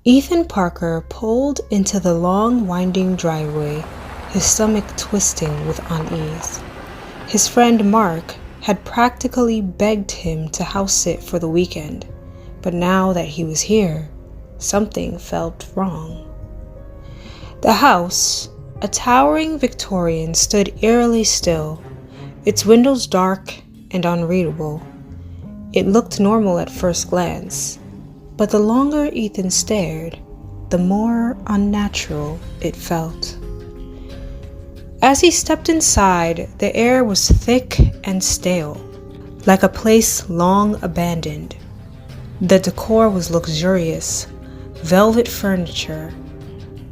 Ethan Parker pulled into the long, winding driveway, his stomach twisting with unease. His friend Mark had practically begged him to house sit for the weekend, but now that he was here, something felt wrong. The house, a towering Victorian, stood eerily still, its windows dark and unreadable. It looked normal at first glance, but the longer Ethan stared, the more unnatural it felt. As he stepped inside, the air was thick and stale, like a place long abandoned. The decor was luxurious, velvet furniture,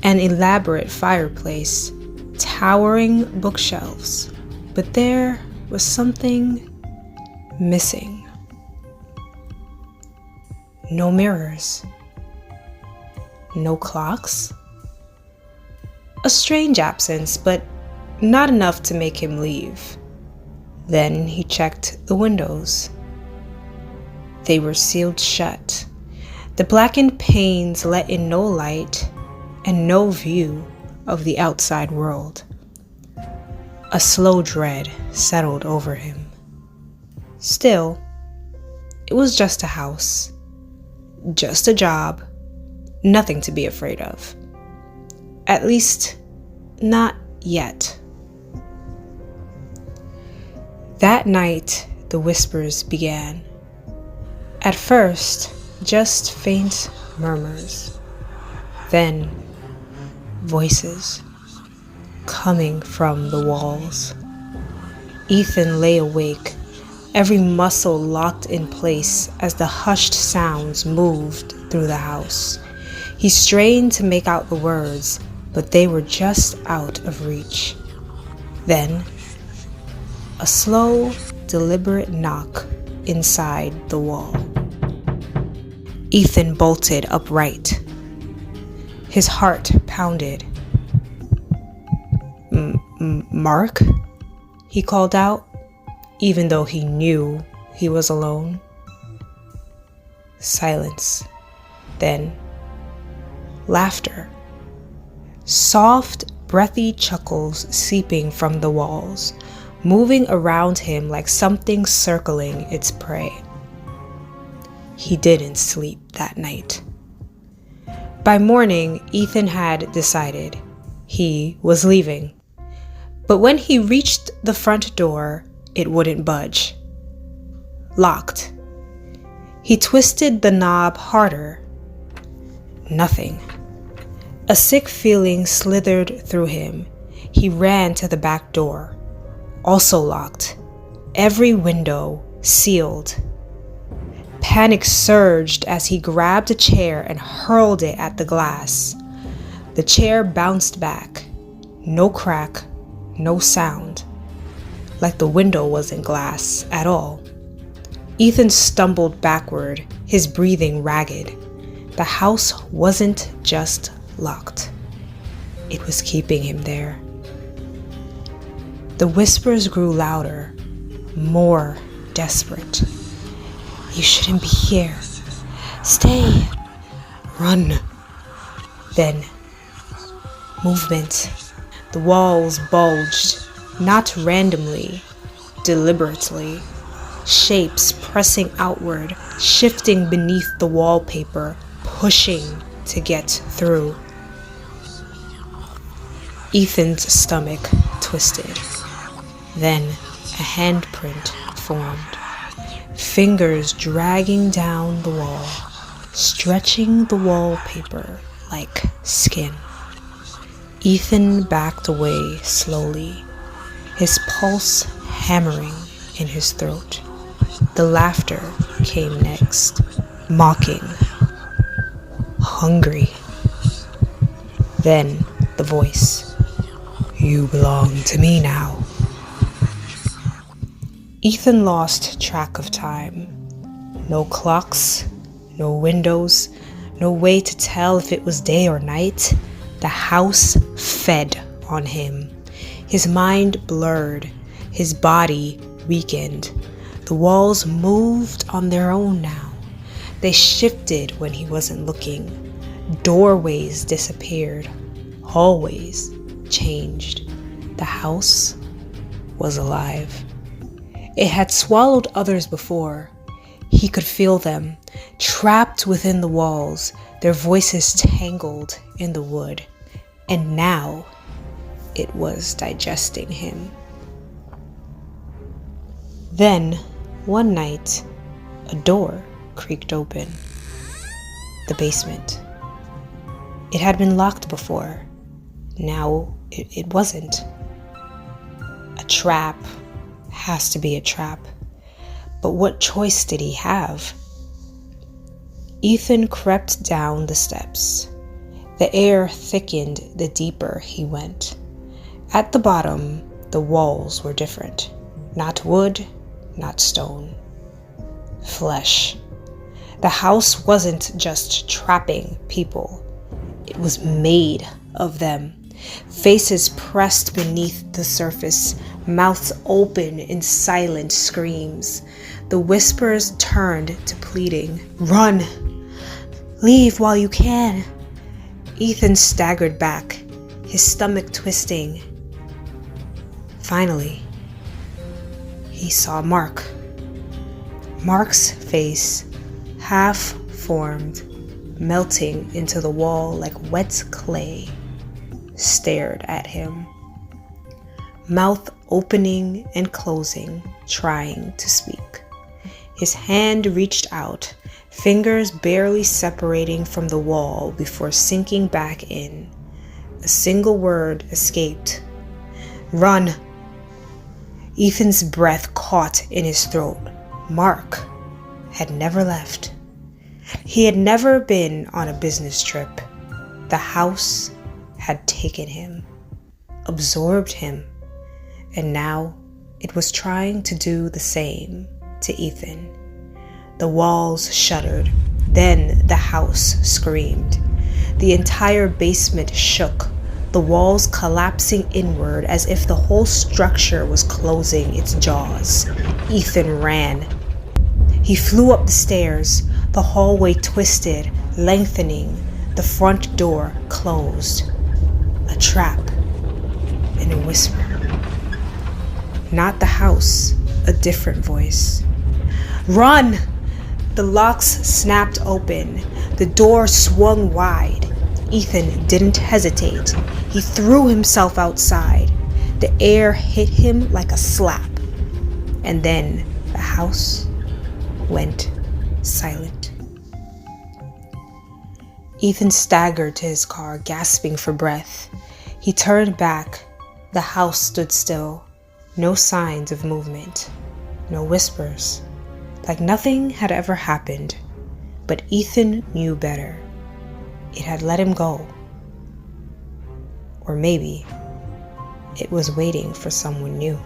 an elaborate fireplace, towering bookshelves, but there was something missing. No mirrors. No clocks. A strange absence, but not enough to make him leave. Then he checked the windows. They were sealed shut. The blackened panes let in no light and no view of the outside world. A slow dread settled over him. Still, it was just a house. Just a job, nothing to be afraid of. At least, not yet. That night, the whispers began. At first, just faint murmurs. Then, voices coming from the walls. Ethan lay awake, every muscle locked in place as the hushed sounds moved through the house. He strained to make out the words, but they were just out of reach. Then, a slow, deliberate knock inside the wall. Ethan bolted upright. His heart pounded. Mark? He called out, even though he knew he was alone. Silence. Then, laughter. Soft, breathy chuckles seeping from the walls, moving around him like something circling its prey. He didn't sleep that night. By morning, Ethan had decided he was leaving. But when he reached the front door, it wouldn't budge. Locked. He twisted the knob harder. Nothing. A sick feeling slithered through him. He ran to the back door. Also locked. Every window sealed. Panic surged as he grabbed a chair and hurled it at the glass. The chair bounced back. No crack, no sound. Like the window wasn't glass at all. Ethan stumbled backward, his breathing ragged. The house wasn't just locked. It was keeping him there. The whispers grew louder, more desperate. You shouldn't be here. Stay. Run. Then, movement. The walls bulged, not randomly, deliberately. Shapes pressing outward, shifting beneath the wallpaper, pushing to get through. Ethan's stomach twisted. Then a handprint formed. Fingers dragging down the wall, stretching the wallpaper like skin. Ethan backed away slowly, his pulse hammering in his throat. The laughter came next, mocking, hungry. Then the voice, "You belong to me now." Ethan lost track of time. No clocks, no windows, no way to tell if it was day or night. The house fed on him. His mind blurred, his body weakened. The walls moved on their own now. They shifted when he wasn't looking. Doorways disappeared. Hallways changed. The house was alive. It had swallowed others before. He could feel them, trapped within the walls, their voices tangled in the wood. And now it was digesting him. Then, one night, a door creaked open. The basement. It had been locked before. Now it wasn't. A trap has to be a trap. But what choice did he have? Ethan crept down the steps. The air thickened the deeper he went. At the bottom, the walls were different. Not wood, not stone. Flesh. The house wasn't just trapping people. It was made of them. Faces pressed beneath the surface, mouths open in silent screams. The whispers turned to pleading. Run! Leave while you can! Ethan staggered back, his stomach twisting. Finally, he saw Mark. Mark's face, half formed, melting into the wall like wet clay, stared at him. Mouth opening and closing, trying to speak. His hand reached out, fingers barely separating from the wall before sinking back in. A single word escaped. Run! Ethan's breath caught in his throat. Mark had never left. He had never been on a business trip. The house had taken him, absorbed him, and now it was trying to do the same to Ethan. The walls shuddered. Then the house screamed. The entire basement shook, the walls collapsing inward as if the whole structure was closing its jaws. Ethan ran. He flew up the stairs. The hallway twisted, lengthening. The front door closed. A trap and a whisper. Not the house, a different voice. Run! The locks snapped open. The door swung wide. Ethan didn't hesitate. He threw himself outside. The air hit him like a slap. And then the house went silent. Ethan staggered to his car, gasping for breath. He turned back. The house stood still. No signs of movement. No whispers. Like nothing had ever happened. But Ethan knew better. It had let him go. Or maybe it was waiting for someone new.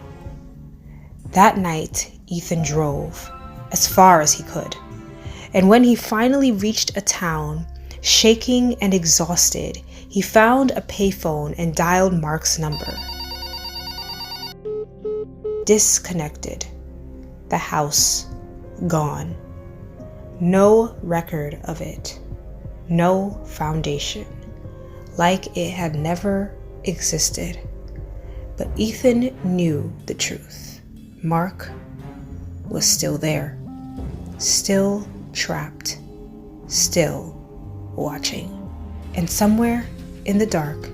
That night, Ethan drove as far as he could. And when he finally reached a town, shaking and exhausted, he found a payphone and dialed Mark's number. Disconnected. The house gone. No record of it. No foundation. Like it had never existed. But Ethan knew the truth. Mark was still there. Still trapped. Still watching. And somewhere in the dark,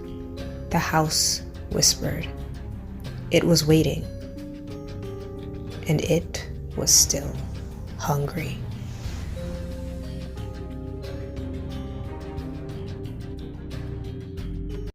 the house whispered. It was waiting. And it was still hungry.